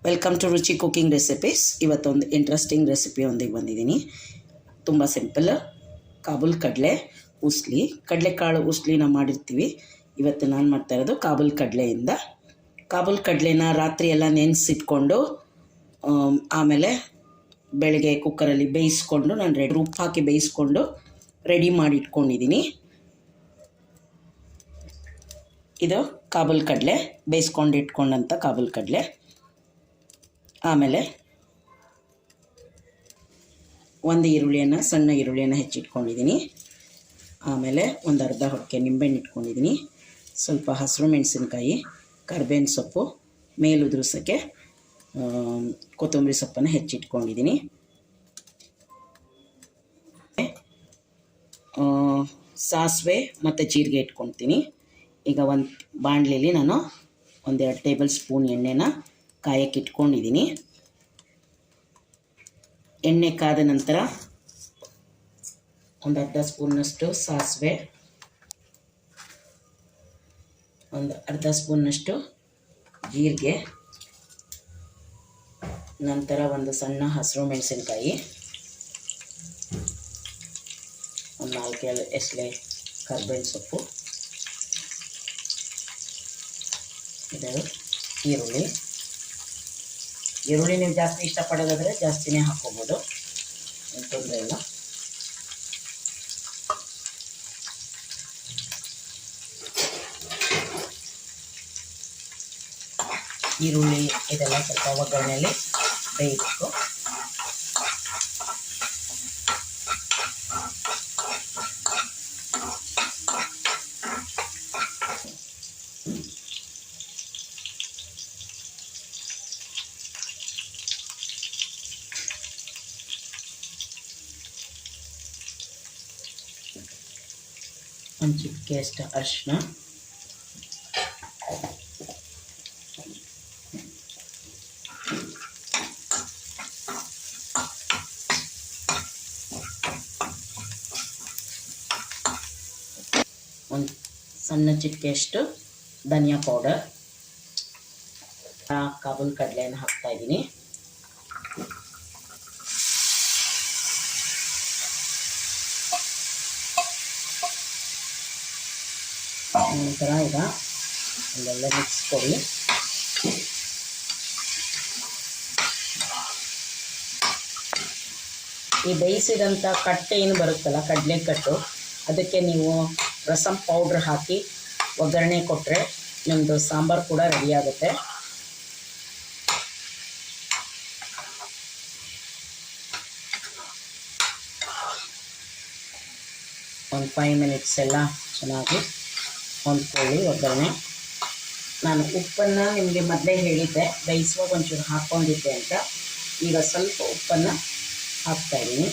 Welcome to ರುಚಿ cooking recipes. ಇವತ್ತೊಂದು interesting recipe ಒಂದಿಗೆ ಬಂದಿದ್ದೀನಿ. ತುಂಬ ಸಿಂಪಲ್. ಕಾಬೂಲ್ ಕಡಲೆ ಉಸ್ಲಿ, ಕಡಲೆಕಾಳು ಉಸ್ಲಿನ ಮಾಡಿರ್ತೀವಿ. ಇವತ್ತು ನಾನು ಮಾಡ್ತಾ ಇರೋದು ಕಾಬೂಲ್ ಕಡಲೆಯಿಂದ. ಕಾಬೂಲ್ ಕಡಲೆನ ರಾತ್ರಿ ಎಲ್ಲ ನೆನೆಸಿಟ್ಕೊಂಡು ಆಮೇಲೆ ಬೆಳಗ್ಗೆ ಕುಕ್ಕರಲ್ಲಿ ಬೇಯಿಸ್ಕೊಂಡು ನಾನು ಉಪ್ಪು ಹಾಕಿ ಬೇಯಿಸ್ಕೊಂಡು ರೆಡಿ ಮಾಡಿ ಇಟ್ಕೊಂಡಿದ್ದೀನಿ. ಇದು ಕಾಬೂಲ್ ಕಡಲೆ, ಬೇಯಿಸ್ಕೊಂಡು ಇಟ್ಕೊಂಡಂಥ ಕಾಬೂಲ್ ಕಡಲೆ. ಆಮೇಲೆ ಒಂದು ಈರುಳ್ಳಿಯನ್ನು, ಸಣ್ಣ ಈರುಳ್ಳಿಯನ್ನು ಹೆಚ್ಚಿಟ್ಕೊಂಡಿದ್ದೀನಿ. ಆಮೇಲೆ ಒಂದು ಅರ್ಧ ಹೊಕ್ಕೆ ನಿಂಬೆಹಣ್ಣು ಇಟ್ಕೊಂಡಿದ್ದೀನಿ. ಸ್ವಲ್ಪ ಹಸಿರು ಮೆಣಸಿನ್ಕಾಯಿ, ಕರಿಬೇವಿನ ಸೊಪ್ಪು, ಮೇಲುದುರಿಸೋಕ್ಕೆ ಕೊತ್ತಂಬರಿ ಸೊಪ್ಪನ್ನು ಹೆಚ್ಚಿಟ್ಕೊಂಡಿದ್ದೀನಿ. ಸಾಸಿವೆ ಮತ್ತು ಜೀರಿಗೆ ಇಟ್ಕೊಳ್ತೀನಿ. ಈಗ ಒಂದು ಬಾಣಲೆಯಲ್ಲಿ ನಾನು 1-2 ಟೇಬಲ್ ಸ್ಪೂನ್ ಎಣ್ಣೆನ ಕಾಯಕ್ಕೆ ಇಟ್ಕೊಂಡಿದ್ದೀನಿ. ಎಣ್ಣೆ ಕಾದ ನಂತರ ಒಂದು ಅರ್ಧ ಸ್ಪೂನ್ನಷ್ಟು ಸಾಸಿವೆ, ಒಂದು ಅರ್ಧ ಸ್ಪೂನ್ನಷ್ಟು ಜೀರಿಗೆ, ನಂತರ ಒಂದು ಸಣ್ಣ ಹಸಿರು ಮೆಣಸಿನ್ಕಾಯಿ, ಒಂದು 4 ಎಸಳೆ ಕರಿಬೇವಿನ ಸೊಪ್ಪು, ಇದು ಈರುಳ್ಳಿ. ಈರುಳ್ಳಿ ನೀವು ಜಾಸ್ತಿ ಇಷ್ಟಪಡೋದಾದರೆ ಜಾಸ್ತಿನೇ ಹಾಕ್ಕೋಬೋದು, ಏನು ತೊಂದರೆ ಇಲ್ಲ. ಈರುಳ್ಳಿ ಇದೆಲ್ಲ ಸ್ವಲ್ಪ ಒಗ್ಗರಣೆಯಲ್ಲಿ ಬೇಯಬೇಕು. ಒಂದು ಚಿಟಿಕೆಯಷ್ಟು ಅರಿಶಿನ, ಒಂದು ಸಣ್ಣ ಚಿಟಿಕೆಯಷ್ಟು ಧನಿಯಾ ಪೌಡರ್. ಕಾಬೂಲ್ ಕಡಲೆಯನ್ನು ಹಾಕ್ತಾ ಇದ್ದೀನಿ. ನಂತರ ಈಗ ಅಲ್ಲೆಲ್ಲ ಮಿಕ್ಸ್ ಕೊಡಿ. ಈ ಬೇಯಿಸಿದಂಥ ಕಟ್ಟೆ ಏನು ಬರುತ್ತಲ್ಲ, ಕಡಲೆ ಕಟ್ಟು, ಅದಕ್ಕೆ ನೀವು ರಸಂ ಪೌಡ್ರ್ ಹಾಕಿ ಒಗ್ಗರಣೆ ಕೊಟ್ಟರೆ ನಿಮ್ಮದು ಸಾಂಬಾರು ಕೂಡ ರೆಡಿಯಾಗುತ್ತೆ. ಒಂದು 5 ಮಿನಿಟ್ಸ್ ಎಲ್ಲ ಚೆನ್ನಾಗಿ ಹೊಂದ್ಕೊಳ್ಳಿ ಒಗ್ಗರಣೆ. ನಾನು ಉಪ್ಪನ್ನು ನಿಮಗೆ ಮೊದಲೇ ಹೇಳಿದ್ದೆ, ಬೇಯಿಸುವಾಗ ಒಂಚೂರು ಹಾಕ್ಕೊಂಡಿದ್ದೆ ಅಂತ. ಈಗ ಸ್ವಲ್ಪ ಉಪ್ಪನ್ನು ಹಾಕ್ತಾಯಿದ್ದೀನಿ.